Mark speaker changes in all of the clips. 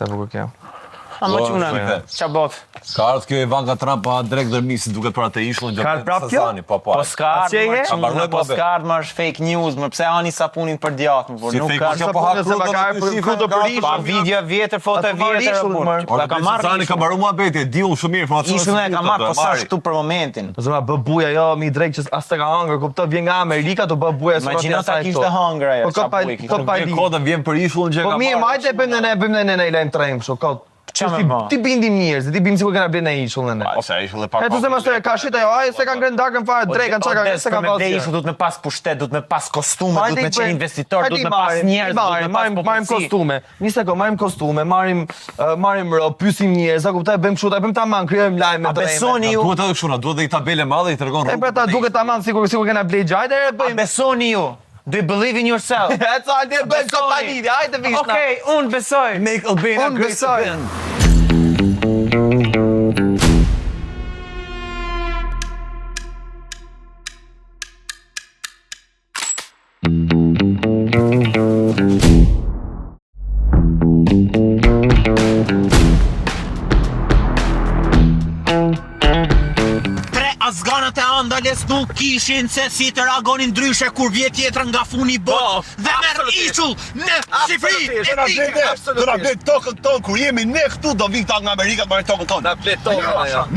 Speaker 1: e bukur kjo.
Speaker 2: A më quna, qa bot?
Speaker 3: Ka ardhë kjo Ivanka Trump pa drejt dërmisi duket për atë ishullin
Speaker 1: Ka prap kjo?
Speaker 2: Po s'ka ardhë më është fake news, më pse ani sapunin për djatë, më por nuk ka
Speaker 3: kjo po
Speaker 2: pa video vjetër, foto vjetër, ka marrë
Speaker 3: Zani ka mbaru mua beti, di unë shumë mirë,
Speaker 2: ishun e ka marrë, po sa shtu për momentin.
Speaker 1: Zëma bë buja jo mi drejt që as të ka hangër, kupto vjen nga Amerika të bë buja s'ka.
Speaker 2: Imagjino ta kishte hangër ajo,
Speaker 3: kodën vjen për ishullin që ka
Speaker 1: marrë. Po mirë, majte bëjmë ne lajm trem kështu, kot. Ti bindim njerëz, ti bim sikur kena blen në ishullin e.
Speaker 3: Ose ishull e pak.
Speaker 1: E tu se mos ka shit ajo, ai se ka ngren darkën fare drekën, çka se ka
Speaker 2: pasur. Ishull duhet me pas pushtet, duhet me pas kostume, duhet me qenë investitor, duhet me pas njerëz,
Speaker 1: marrim kostume. Nisë ko marrim kostume, marrim rob, pyesim njerëz, a kuptoj, bëjmë kështu, bëjmë tamam, krijojmë lajme
Speaker 2: të besoni ju.
Speaker 3: Duhet edhe kështu, duhet edhe i tabele madhe i tregon rrugën.
Speaker 1: E pra ta duket tamam sikur kena blej gjajtë, bëjmë.
Speaker 2: Besoni ju. Do you believe in yourself?
Speaker 1: That's all they bëjmë kompani, hajde vishna.
Speaker 2: Okej, unë besoj.
Speaker 3: Make Albania great again.
Speaker 4: Azganët e Andales nuk kishin se si të reagonin ndryshe kur vjet tjetër nga funi bot dhe merr ishull në Shqipëri.
Speaker 3: Do na blet tokën tonë kur jemi ne këtu do vinë këta nga Amerika të marrin tokën tonë. Na blet tokën.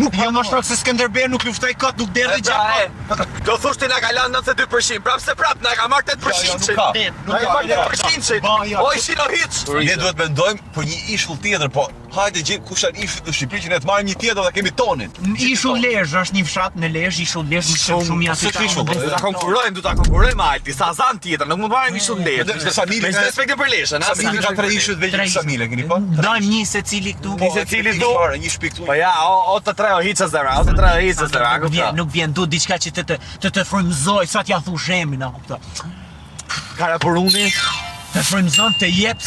Speaker 4: Nuk jo më shtok se Skënderbeu nuk luftoi kot, nuk derdhi gjatë.
Speaker 3: Do thoshti na ka lënë 92%, prap na ka marrë 8%.
Speaker 1: Nuk ka marrë 8%.
Speaker 3: O ishin hiç. Ne duhet mendojmë për një ishull tjetër, po hajde gjej kush janë ishullit në Shqipëri që ne të marrim një tjetër dhe kemi tonin.
Speaker 4: Ishull Lezhë është një fshat në Lezhë, ishull Lezhë më shumë janë.
Speaker 3: Do ta konkurrojmë ai, disa zan tjetër, nuk mund të marrim ishull Lezhë. Me respekt për Lezhën, a si ka 3 ishull veç familje, keni pa?
Speaker 4: Dajmë një secili këtu.
Speaker 3: Një secili do, një shtëpi këtu.
Speaker 1: Po ja, o të tre o hiçës dera, o të tre o hiçës dera, a kuptoj.
Speaker 4: Nuk vjen du diçka që të frymëzoj, sa t'ja thush emrin, a kuptoj.
Speaker 1: Karaburuni,
Speaker 4: të frymëzon, të jep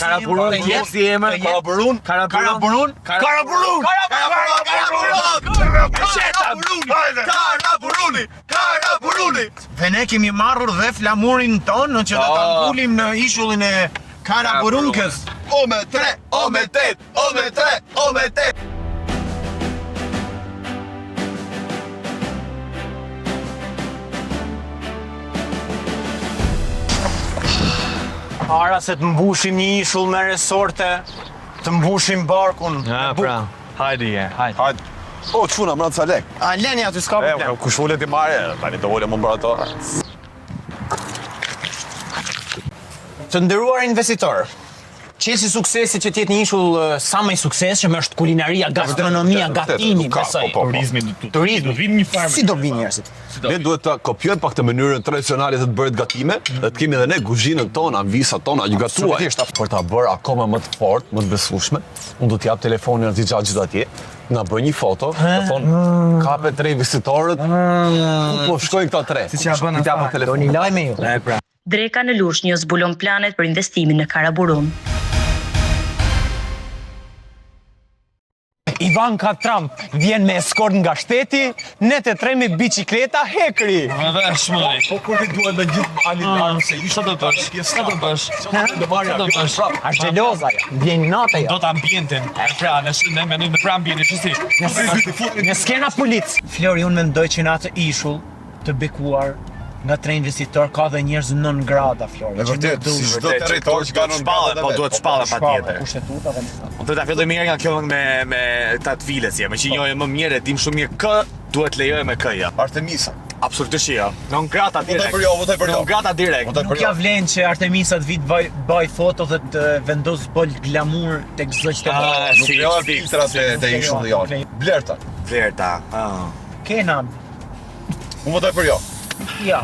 Speaker 1: si emër, Karaburun,
Speaker 3: Karaburuni.
Speaker 4: Dhe ne kemi marrur dhe flamurin tonë që do ta mbulim në ishullin e Karaburunkës.
Speaker 3: O me 3, o me 8, o me 3, o me 8.
Speaker 2: Para se të mbushim një ishull me resorte, të mbushim barkun.
Speaker 1: Ja, pra, hajde je, hajde.
Speaker 3: O, çuna, më ca lek.
Speaker 2: A leni aty s'ka problem.
Speaker 3: Kush volet i marrë, tani do volem më mbra ato.
Speaker 2: Të nderuar investitor, qesi suksesi që t'jetë një ishull sa më i suksesshëm është kulinaria, gastronomia, gatimi, besoj. Turizmi,
Speaker 1: vim një farmë.
Speaker 2: Si do vinë njerëzit?
Speaker 3: Ne duhet të kopjojmë pak të mënyrën tradicionale të bëhet gatime, dhe të kemi edhe ne kuzhinën tonë, visat tona, që gatuaj. Për ta bërë akoma më të fortë, më të besueshme, unë do t'jap telefonin atij gjithë atje, na bëj një foto, të thonë kape 3 vizitorët, ku po shkojnë këta 3.
Speaker 1: Siç ja bën ata.
Speaker 2: Doni lajme ju.
Speaker 1: Pra.
Speaker 5: Dreka në Lushnjë zbulon planet për investimin në Karaburun.
Speaker 2: Ivanka Trump vjen me eskort nga shteti, ne të tre me bicikleta hekri.
Speaker 3: Po kur ti duhet me gjithë animal se isha do bësh. Sa do bësh? Do marrë do bësh.
Speaker 2: A zheloza ja. Vjen natë ja.
Speaker 1: Do ta ambientin. Pra, ne mendojmë në ambientin çështi.
Speaker 2: Ne skena polic.
Speaker 4: Flori, unë mendoj që në atë ishull të bekuar nga 3 investitor ka dhe njerëz non grata, Flori.
Speaker 3: Me vërtet, si çdo territor që ka non grata,
Speaker 1: po duhet shpallë patjetër.
Speaker 4: Kushtetuta dhe nisa.
Speaker 1: Unë do ta filloj mirë nga kjo me ta të vilës, me që njohë më mirë, dim shumë mirë kë duhet lejoj me kë ja.
Speaker 3: Artemisa.
Speaker 1: Absolutisht ja. Non grata direkt.
Speaker 3: Votaj për jo.
Speaker 1: Non grata direkt.
Speaker 4: Nuk ja vlen që Artemisa të vit baj foto dhe të vendos bol glamour tek zogjtë e bërë.
Speaker 3: Nuk jo filtrat të ishullit janë. Blerta.
Speaker 4: Kenan.
Speaker 3: Unë votaj për jo.
Speaker 4: Ja.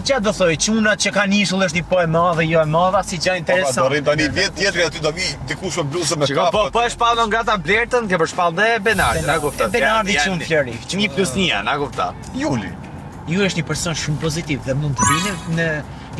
Speaker 4: Qa do thoj, qunat që kanë ishull është një po e madhe, jo e madha, si gja interesant.
Speaker 3: Do rrim tani vjet tjetër aty do vi dikush me bluzë me kapë.
Speaker 1: Po e shpall nga grata Blertën, ke për shpall dhe Benardi, na kupton.
Speaker 4: Benardi çun Flori.
Speaker 1: 1+1, na kupton.
Speaker 3: Juli.
Speaker 4: ju është një person shumë pozitiv dhe mund të vini në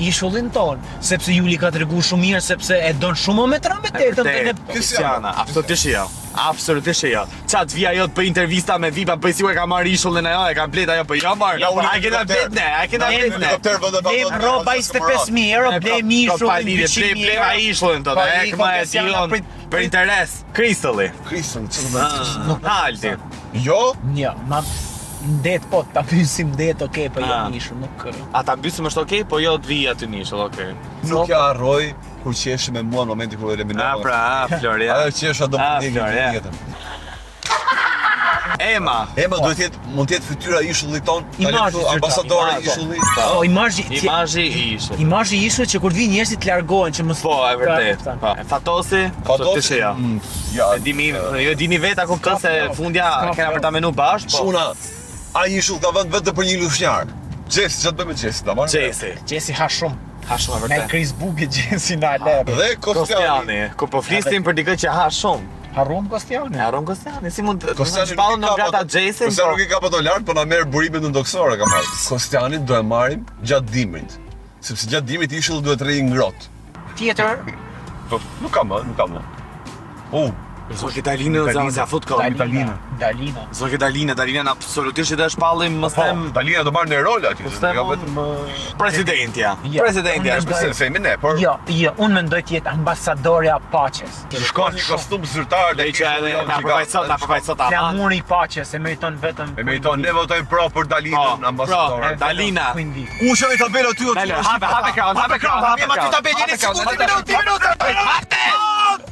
Speaker 4: ishullin ton, sepse Juli ka tregu shumë mirë, sepse e don shumë me trambetetën dhe ne
Speaker 6: Cristiana, absolutisht jo. Absolutisht jo. Çat vija jo të bëj intervista me Vipa, po sikur e ka marrë ishullin ajo, e ka blet ajo, po jo marr. Ai kena blet ne, ai kena blet ne.
Speaker 4: blem rroba 25.000 euro, blem ishullin 200.000
Speaker 6: blem
Speaker 4: euro.
Speaker 6: ai ishullin tot, e kema e dion për interes. Kristalli.
Speaker 3: Kristën,
Speaker 6: Alti.
Speaker 3: jo?
Speaker 4: Ja, ma ndet po, ta pyesim ndet, okay, po jo ishull, nuk.
Speaker 6: A ta mbysim është okay, po jo të vija aty në ishull, okay.
Speaker 3: Nuk ja harroj kur qeshi me mua në momentin kur eliminova.
Speaker 6: Floria.
Speaker 3: Ajo qesha do të ndjekë
Speaker 6: Florja.
Speaker 3: jetën.
Speaker 6: Ema.
Speaker 3: Ema duhet jetë, mund të jetë fytyra e ishullit ton,
Speaker 4: Imazhi
Speaker 3: tani ambasadore e
Speaker 4: qytetit.
Speaker 3: ishullit.
Speaker 4: O, imazhi
Speaker 6: Imazhi i ishull.
Speaker 4: Imazhi i ishullit që kur vi njerëzit të largohen që mos.
Speaker 6: Po, e vërtet. Po. Fatosi, absolutisht jo.
Speaker 3: Ja,
Speaker 6: E dini, jo dini vetë ako këtë se fundja kena për ta menu bashkë, po.
Speaker 3: shuna, ai ishull ka vënë vetë për një lushnjar. Gjesi, çfarë bëjmë me Gjesi? Ta marrë?
Speaker 6: Gjesi.
Speaker 4: Gjesi ha shumë.
Speaker 6: Ha shumë e
Speaker 4: Me
Speaker 6: vërtet.
Speaker 4: Facebooki Gjesi na lep.
Speaker 3: Dhe Kostiani.
Speaker 6: Kostiani, ku po flisnim për dikë që ha shumë.
Speaker 4: Harrum Kostiani.
Speaker 6: E haron Kostiani, si mund të
Speaker 3: Kostiani
Speaker 6: shpallën në grata Gjesin,
Speaker 3: Kostiani
Speaker 6: po.
Speaker 3: nuk i ka pato lart, po na merr burimet në ndoksore ka marrë. Kostianit do e marrim gjatë dimrit. Sepse gjatë dimrit ishulli duhet të rrijë ngrohtë.
Speaker 4: Tjetër,
Speaker 3: Po, nuk kam më.
Speaker 6: Zoki Dalina në zanë, ja fut kohë.
Speaker 4: Dalina.
Speaker 6: Zoki Dalina në absolutisht që të shpallim, mos them
Speaker 3: Dalina do marrë në rol aty.
Speaker 6: Mos them presidentja.
Speaker 4: Ja.
Speaker 6: Presidentja.
Speaker 3: Është pse themi ne, por
Speaker 4: Jo, unë mendoj të jetë ambasadorja paqes.
Speaker 3: shkon një kostum zyrtar
Speaker 6: Dhe që edhe na përfaqësot ama.
Speaker 4: Flamuri i paqes e meriton vetëm.
Speaker 3: E meriton, ne votojmë pro për Dalinën ambasadore.
Speaker 6: Dalina.
Speaker 4: Quindi.
Speaker 3: U shohë tabelë aty aty.
Speaker 6: Dale, hape kraun, hape kraun.
Speaker 4: Jemi aty tabelë, jeni sigurt, minutë.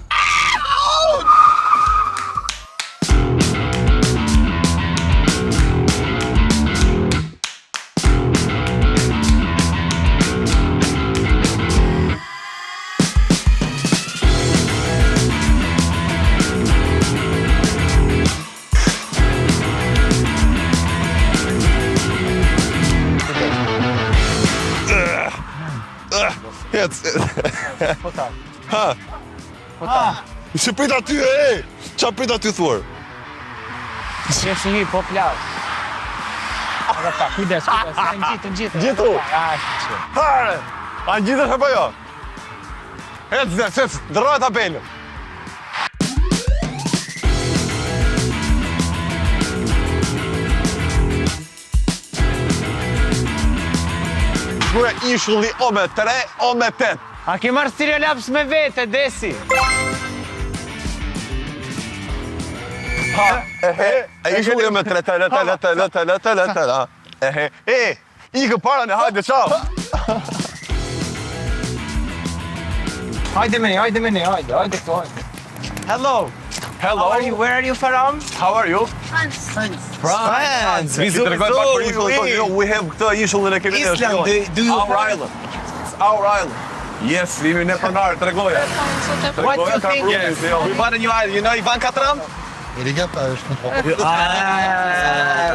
Speaker 3: Ha. Si prit aty e? Qa prit aty thuar?
Speaker 4: Sheshi hi po plas. Aga pa, kujdes, të gjithë.
Speaker 3: Gjithu. Hare! A gjithësh apo jo? Ec, ndroj tabelën. Shkruaj ishulli o me 3, o me 8.
Speaker 4: A ke marrë stereolaps me vete, Desi?
Speaker 3: E ishulli o me 3, tele. I kë para në hajde, qau.
Speaker 4: Hajde këto, hajde. Hello.
Speaker 3: Hello.
Speaker 4: Where are you from?
Speaker 3: How are you?
Speaker 6: France.
Speaker 3: Vi tregoj pak për ishullin tonë. Jo, we have këtë ishullin e kemi ne.
Speaker 4: Island, do you
Speaker 3: Our island. It's our island. Yes, jemi ne pronar, tregoja.
Speaker 4: What do you think?
Speaker 3: Yes,
Speaker 6: We bought a new island, you know Ivan Katram?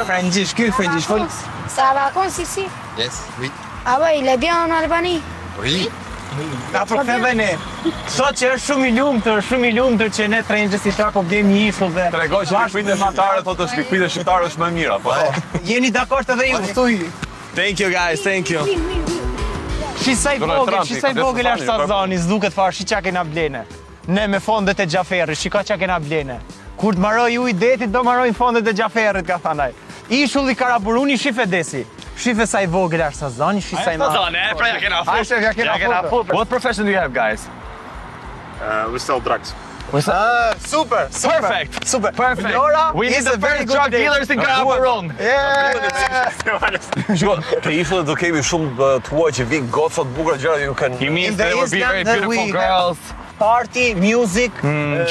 Speaker 4: Frangis, fol.
Speaker 7: Ça va quand ici?
Speaker 8: Yes, oui.
Speaker 7: Ah ouais, il est bien en Albanie.
Speaker 8: Oui.
Speaker 4: Na po theve ne. Sot që është shumë i lumtur që ne trajnësit si ta po blem një ishull dhe.
Speaker 3: Tregoj që shpikpit e shqiptare, thotë shpikpit e shqiptare është më mirë, apo?
Speaker 4: Jeni dakord edhe ju, thuj.
Speaker 6: Thank you guys, thank you.
Speaker 7: Oui, oui, oui.
Speaker 4: Shisaj
Speaker 3: Donald
Speaker 4: vogël
Speaker 3: Trump,
Speaker 4: është Sazani, s'duket fare, shi qa kena blene. Ne me fondet e Gjaferit, shiko qa kena blene. Kur të marroj ju i detit, do marrojnë fondet e Gjaferit, ka thanaj. Ishulli Karaburuni, shife Desi. Shife sa i vogël është Sazani, shi sa i ma...
Speaker 6: pra ja kena
Speaker 4: A, shef, ja kena fut.
Speaker 6: What profession do you have, guys?
Speaker 8: We sell drugs.
Speaker 4: Super.
Speaker 6: Perfect.
Speaker 4: Laura
Speaker 6: We need
Speaker 4: is
Speaker 6: the
Speaker 4: a very
Speaker 6: first
Speaker 4: good
Speaker 6: drug
Speaker 4: day.
Speaker 6: dealers in Karaburun.
Speaker 3: Shko, te ishullet do kemi shumë të huaj që vinë gocat bukura gjëra ju kanë...
Speaker 6: He means
Speaker 4: In the
Speaker 6: there will be very
Speaker 4: Islam that
Speaker 6: beautiful
Speaker 4: we
Speaker 6: girls,
Speaker 4: Party, music,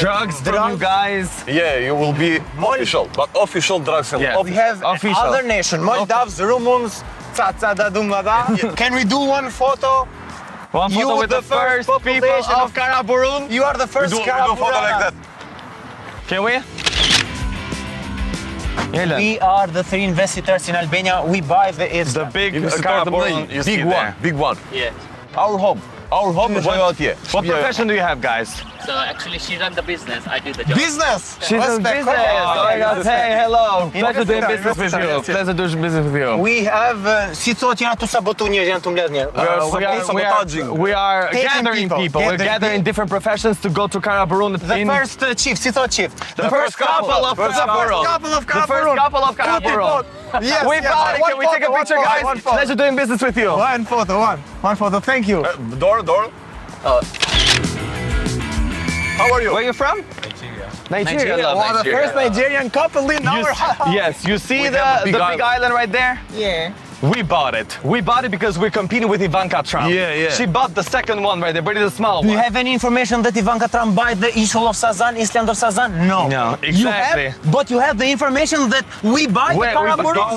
Speaker 6: drugs from you guys.
Speaker 3: Yeah, you will be official, but official drug seller.
Speaker 6: Yeah.
Speaker 4: we have
Speaker 6: Official.
Speaker 4: other nation, Moldavs, Rumuns, da dumada. Can we do one photo?
Speaker 6: One photo
Speaker 4: You
Speaker 6: with
Speaker 4: the
Speaker 6: the first
Speaker 4: first
Speaker 6: people
Speaker 4: population
Speaker 6: of
Speaker 4: of
Speaker 6: Karaburun.
Speaker 4: You are the
Speaker 3: We
Speaker 4: first
Speaker 3: do photo like that.
Speaker 6: Can we? Jelen.
Speaker 4: We are the three investors in Albania. We buy the
Speaker 6: The
Speaker 4: Islam.
Speaker 6: big
Speaker 3: You start the
Speaker 6: Karaburun
Speaker 3: money,
Speaker 6: you see
Speaker 3: big
Speaker 6: there.
Speaker 3: one, big one.
Speaker 6: Yeah.
Speaker 3: Our home. Our home është ajo atje.
Speaker 1: What profession do you have, guys?
Speaker 9: So actually, she run the business. I do the job.
Speaker 4: Business!
Speaker 1: She's in business. Oh my God. Hey, hello. Pleasure doing business with you. Pleasure doing business with you.
Speaker 2: We have, si thot janë tu sabotu njerëz, janë tu mbledh njerëz.
Speaker 1: We are
Speaker 2: Taking
Speaker 1: gathering people. We're gathering different professions to go to Karaburun.
Speaker 2: The first chief, si thot chief.
Speaker 1: The first couple of Karaburun. The first couple of Karaburun.
Speaker 4: Yes,
Speaker 1: We bought it. Can we take a picture, guys? Pleasure doing business with you.
Speaker 4: One photo, thank you.
Speaker 3: Dorë. How are you?
Speaker 1: Where are you from? Nigeria. I love
Speaker 4: Oh, the
Speaker 1: Nigeria.
Speaker 4: first Nigerian couple in our house.
Speaker 1: Yes, you see the
Speaker 3: have a
Speaker 1: big
Speaker 3: big
Speaker 1: island right there?
Speaker 4: Yeah.
Speaker 1: We bought it. We bought it because we're competing with Ivanka Trump.
Speaker 3: Yeah.
Speaker 1: She bought the second one right there, but it's a small
Speaker 2: Do you
Speaker 1: one.
Speaker 2: have any information that Ivanka Trump buy the Isle of Sazan, Island of Sazan? No.
Speaker 1: No,
Speaker 2: You
Speaker 1: exactly.
Speaker 2: have, but you have the information that we buy the Karaburun.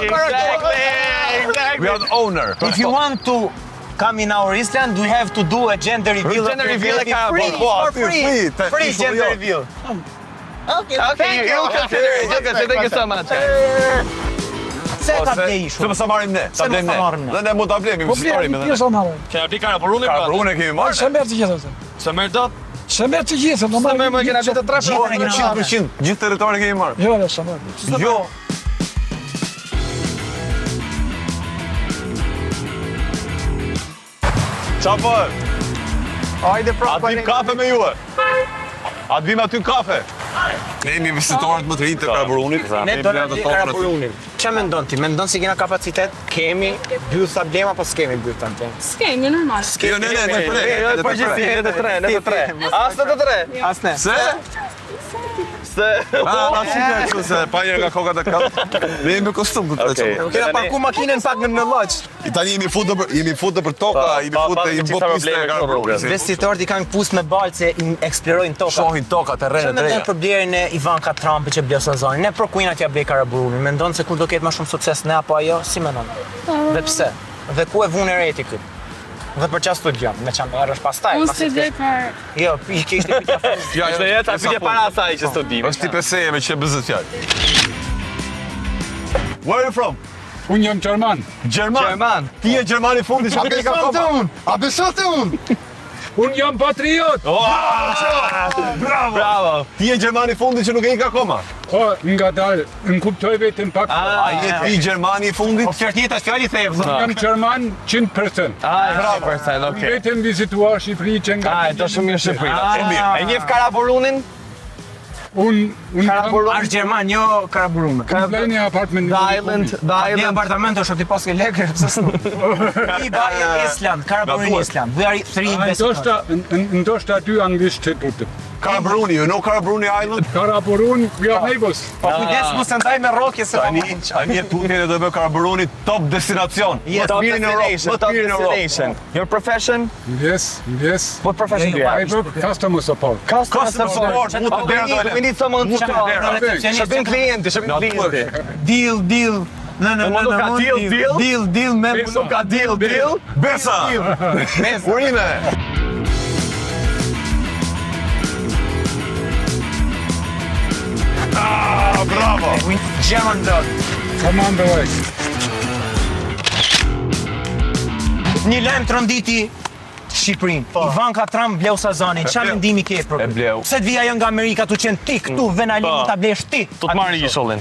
Speaker 1: Exactly.
Speaker 3: We are the owner.
Speaker 2: If you want to come in our Island, we have to do a gender reveal.
Speaker 1: Gender
Speaker 2: of your
Speaker 1: reveal
Speaker 2: baby.
Speaker 1: at
Speaker 2: Free,
Speaker 1: Karaburun.
Speaker 2: for free. Free gender reveal.
Speaker 1: Okay, you'll consider it. You'll consider it. Thank you so much.
Speaker 2: Se ka ble ishu.
Speaker 3: Se më sa marrim ne. Ta blem ne. Dhe ne mund ta blemi me storim edhe.
Speaker 6: Kena bli Karaburunin,
Speaker 3: Karaburunin kemi marrë.
Speaker 6: Se merr dot.
Speaker 1: Se merr më kena ditë të trapë.
Speaker 3: 100%. Gjithë territorin kemi marrë. Jo. Qa për?
Speaker 4: Hajde pra,
Speaker 3: A t'bim kafe me juve? A t'bim aty kafe? Ne jemi vizitorët më të rinj të Karaburunit.
Speaker 2: Ne do në të Karaburunin. Qa mendon ti? Mendon si kena kapacitet? Kemi byth sa blema, po s'kemi byth të në
Speaker 7: Skemi, normal.
Speaker 3: Jo, ne, ne,
Speaker 1: Përgjithsi, ne të tre. As në të tre.
Speaker 4: Asne.
Speaker 3: Se? A, si ka kështu se pa njërë nga kokat e kapë. Ne jemi kostum këtë të qëmë.
Speaker 2: Kena parku makinën pak në loq.
Speaker 3: I tani jemi futë për toka, jemi bot piste e Karaburunit.
Speaker 2: Investitorët i kanë pus me balë se eksplorojnë toka.
Speaker 3: Shohin toka, terrenet
Speaker 2: Që
Speaker 3: reja.
Speaker 2: me për blerjen e Ivanka Trumpi që ble Sazanin, ne pro kujna t'ja ble Karaburunin, mendon se kur do ketë më shumë sukses ne apo ajo, si mendon? Dhe pse? Dhe ku e vune reti këtë? Dhe për qa studion, me qa më erësh pastaj.
Speaker 7: Unë studioj për...
Speaker 2: Jo, i kishtë i pitja
Speaker 1: Ja, është jeta pyetje para asaj që studim.
Speaker 3: Është ti peseje me që bëzët fjallë. Where are you from?
Speaker 10: Unë jam Gjerman.
Speaker 1: Gjerman.
Speaker 3: Ti e Gjermani fundi që këtë ka koma.
Speaker 4: A besote unë?
Speaker 10: Unë jam patriot.
Speaker 1: Bravo.
Speaker 3: Ti e Gjermani fundi që nuk e i ka koma.
Speaker 10: Po, nga dalë, në kuptoj vetëm pak.
Speaker 3: A jetë ti Gjermani fundit?
Speaker 2: Po qërtë jetës fjali thejë,
Speaker 10: Unë jam Gjerman 100%.
Speaker 1: Ah, 100%, okay.
Speaker 10: Vetëm vizituar Shqipëri që nga...
Speaker 1: Ah, do shumë mirë Shqipëri. E njeh Karaburunin?
Speaker 10: Unë
Speaker 2: Ashtë Gjerman, jo Karaburunin.
Speaker 10: blej një apartment.
Speaker 2: Një apartament është ti paske lekër, I baje Island, Karaburin Island. We are three investors.
Speaker 10: Ndoshta dy anglisht që tutëm.
Speaker 3: Karaburuni, you know Karaburuni Island?
Speaker 10: Karaburun, we are neighbors.
Speaker 2: Po kujdes mu se ndaj me rokje se
Speaker 3: Tani e tutjen e do bëj Karaburuni top destinacion.
Speaker 1: Top
Speaker 3: Mirë në Europë,
Speaker 1: top
Speaker 3: mirë në Europë.
Speaker 1: destination. Your profession?
Speaker 10: Yes.
Speaker 1: What profession do you
Speaker 10: I
Speaker 1: have?
Speaker 10: work customer support.
Speaker 3: Customer support, mu të dera do
Speaker 1: We need someone to talk. Shërbim klienti, shërbim klienti.
Speaker 2: Deal. Në,
Speaker 1: Nuk ka deal?
Speaker 2: me
Speaker 1: Nuk ka deal?
Speaker 3: Besa! Urime! Ah, bravo!
Speaker 2: German dog.
Speaker 10: Come on the way.
Speaker 2: Një lajm tronditi Shqipërinë. Ivanka Trump bleu Sazanin. Qa mendimi ke për?
Speaker 1: E bleu.
Speaker 2: Se t'vija jo nga Amerika tu qenë ti këtu, venalin ta blesh ti.
Speaker 1: Do të marrë ishullin.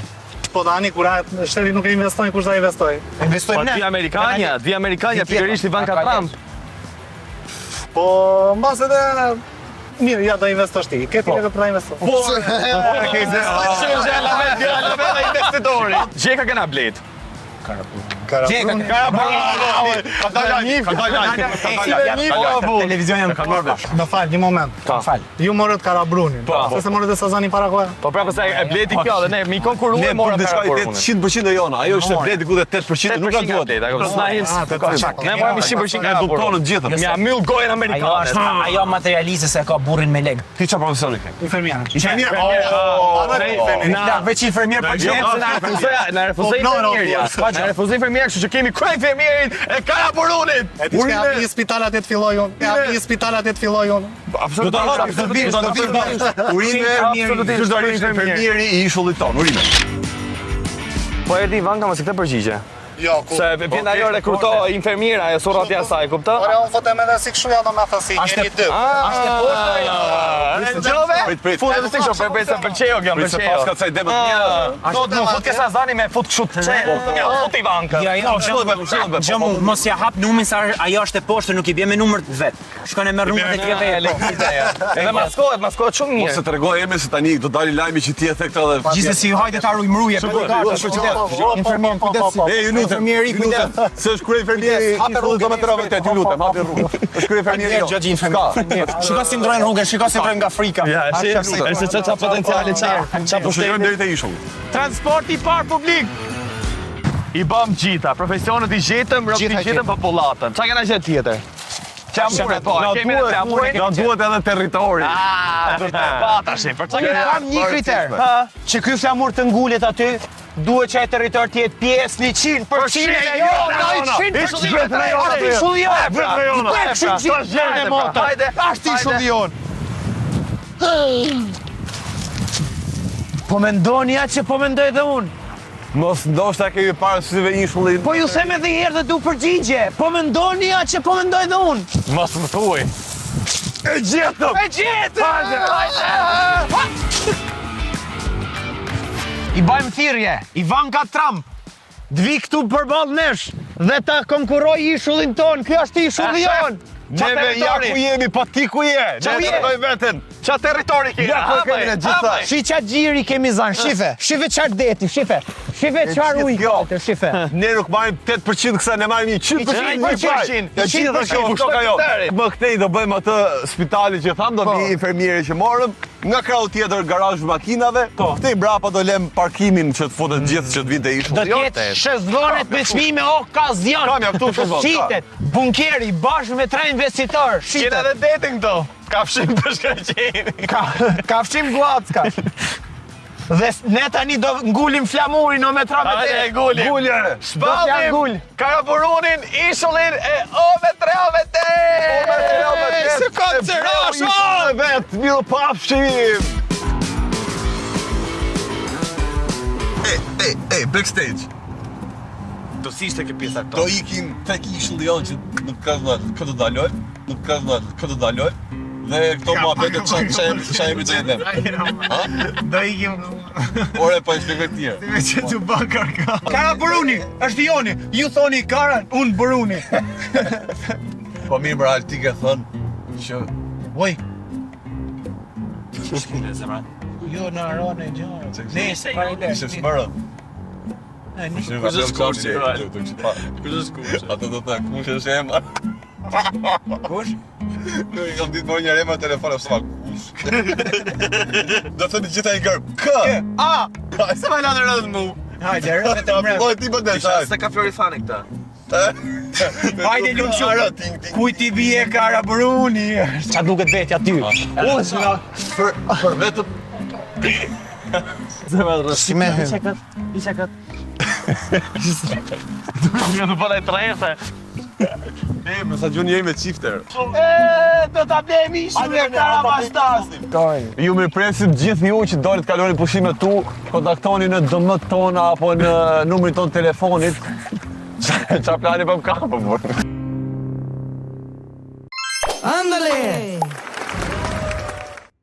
Speaker 8: Po tani kur shteti nuk e investojnë, kush ta investoj?
Speaker 1: Po
Speaker 2: Investojmë
Speaker 1: ti Amerikanja, pikërisht Ivanka Trump.
Speaker 8: Po mbas edhe mirë, ja do investosh ti. Ke ti lekë për ta investuar.
Speaker 1: Gjeka kena blet.
Speaker 2: Televizion janë këmërbesh.
Speaker 8: Më fal, një moment.
Speaker 2: Më fal.
Speaker 8: Ju morët Karaburunin. Se se morët e Sazanin para kohë.
Speaker 1: Po prapë se e bleti kjo dhe ne mi konkurruar
Speaker 3: Ne
Speaker 1: mora
Speaker 3: për diçka i
Speaker 1: Karaburunin.
Speaker 3: 100% e jona, ajo është e bletë diku dhe 8% nuk ka duhet.
Speaker 1: Ne morëm 100%
Speaker 3: Ne adoptonën gjithë.
Speaker 1: Mja myll gojën
Speaker 2: Ajo
Speaker 1: amerikane.
Speaker 2: është ajo materialiste se ka burrin me leg.
Speaker 3: Ti çfarë profesioni ke?
Speaker 8: Infermier.
Speaker 2: Na veç infermier po
Speaker 1: Na refuzoi infermierja. Na refuzoi infermierja, kështu që kemi krye infermierin e Karaburunit.
Speaker 8: E ti ka hapi spitalat e të filloj unë. E hapi spitalat e të filloj unë.
Speaker 3: Do ta hash, do të vinë. Urime,
Speaker 1: Absolutisht do rish infermieri.
Speaker 3: infermieri i ishullit ton, urime.
Speaker 1: Po erdhi Ivanka mos e këtë përgjigje.
Speaker 8: Jo, ku.
Speaker 1: Se vjen ajo rekruto infermiera e surrat ja saj, kupton?
Speaker 8: Ora, unë fotem edhe si kështu ja do me thësi, njeri dy.
Speaker 1: Prit. Futet të sikshëm, për se pëlqeu kjo,
Speaker 3: Se pas ka caj demë të mira.
Speaker 1: Sot më fut kesa zani me fut kështu të çe. Fut Ivanka.
Speaker 2: Gjamu, mos ja hap numrin sa ajo është e poshtë, nuk i bie me numër vet. Shkon e merr numrin e tjetër e
Speaker 1: Edhe maskohet shumë mirë.
Speaker 3: Se të regoj Emi se tani do dali lajmi që ti e thekta dhe...
Speaker 2: Gjithsesi hajde ta ruaj mruje, po infermier kujdes.
Speaker 3: Ju lutem.
Speaker 2: Infermieri kujdes.
Speaker 3: Se është krye infermieri, hapi rrugën do me të rëvë ju lutem, hapi rrugën. Është krye infermieri.
Speaker 2: Gjaxhi infermier. Shiko si ndrojnë rrugën, shiko si vren nga Afrika.
Speaker 1: Është çka potenciale çka
Speaker 3: Po shkojmë deri te ishull.
Speaker 4: Transporti i parë publik.
Speaker 1: I bëm gjitha, profesionet i gjetëm, rrobat i gjetëm popullatën. Çka kena gjetë tjetër? Çamure po, kemi edhe çamure.
Speaker 3: Na duhet edhe territori.
Speaker 1: Pa tash, për çka
Speaker 4: Kam një kriter. Që ky flamur të ngulet aty, duhet që ai territor të jetë pjesë 100% e Po mendoni atë që po mendoj dhe unë.
Speaker 3: Mos ndoshta kemi parë syve ishullin.
Speaker 4: Po ju them edhe një herë dhe du përgjigje. Po mendoni atë që po mendoj dhe unë.
Speaker 1: Mos më thuaj.
Speaker 4: E gjetëm! I bajmë thirrje, Ivanka Trump, dvi këtu përballë nesh dhe ta konkurroj ishullin ton. Ky është ishulli jon.
Speaker 3: Neve ja ku jemi, pa ti ku je. Ne tregoj veten.
Speaker 1: Qa territori kemi?
Speaker 3: Ja ku kemi ne gjitha.
Speaker 4: Shi qa gjiri kemi zanë, shife qar deti, shife qar ujë, shife.
Speaker 3: Ne nuk marrim 8% kësa, ne marrim 100%. Ja gjitha kjo, kështu ka jo. Më këtej do bëjmë atë spitali që tham, do vi infermieri që morëm. Nga krau tjetër garazh makinave. Këtej mbrapa do lem parkimin që të futet gjithë që të vinte ishull.
Speaker 4: Do t'jetë shezdonet me çmime okazion.
Speaker 3: Kam ja këtu shezdonet.
Speaker 4: Shitet, bunkeri bashkë me 3 investitor, shitet.
Speaker 1: Kena dhe detin këto. Kafshim për shkërqeni.
Speaker 4: Kafshim guacka. Dhe ne tani do ngulim flamurin o me tramet e
Speaker 1: Gulim. Shballim Karaburunin, ishullin e ove treave te.
Speaker 4: Se koncerash,
Speaker 3: Vet, mirë pafshim. Ej, backstage.
Speaker 6: Do si ishte kjo pjesa këto?
Speaker 3: Do ikim tek ishulli jon që nuk ka dhënë këtë daloj, dhe këto muhabete çfarë jemi gjendem.
Speaker 6: Do ikim...
Speaker 3: Ore po e shpjegoj tjerë.
Speaker 6: Me që t'u bë karka.
Speaker 4: Kara Buruni, është joni, ju thoni Kara, unë Buruni.
Speaker 3: Po mirë bra, ti ke thënë që
Speaker 4: Oj,
Speaker 6: Shkile, zemra.
Speaker 4: jo në arone e gjore. Nese, pare le.
Speaker 3: ishe smërën.
Speaker 6: Kush është kushi? Kush është kushi?
Speaker 3: Ato do të kush është ema.
Speaker 4: Kush?
Speaker 3: Nuk kam ditë mërë njëre ema telefon e pësëma kush. Do të thëmi gjitha i gërë. Kë?
Speaker 4: A!
Speaker 6: Se ma lanë rëdhë mu.
Speaker 4: Hajde, rëve të mrem.
Speaker 3: Oj, ti bëndet,
Speaker 1: Isha se ka Florifani këta.
Speaker 4: Hajde lumë shumë. Kuj ti bie Kara Buruni. Qa duket vetja ty?
Speaker 3: Për vetëm...
Speaker 4: Si me hym.
Speaker 1: Isha kët. Duhet në bëllaj të rejse.
Speaker 3: Më sa gjuni jemi me qifter.
Speaker 4: Do t'a blemi shumë e Kara Bastas.
Speaker 3: Ju mirë presim gjithë ju që doni të kaloni pushimet tu, kontaktoni në DM-t tona apo në numrin ton telefonit. Qa plani pëm ka, për burë.
Speaker 4: Andale!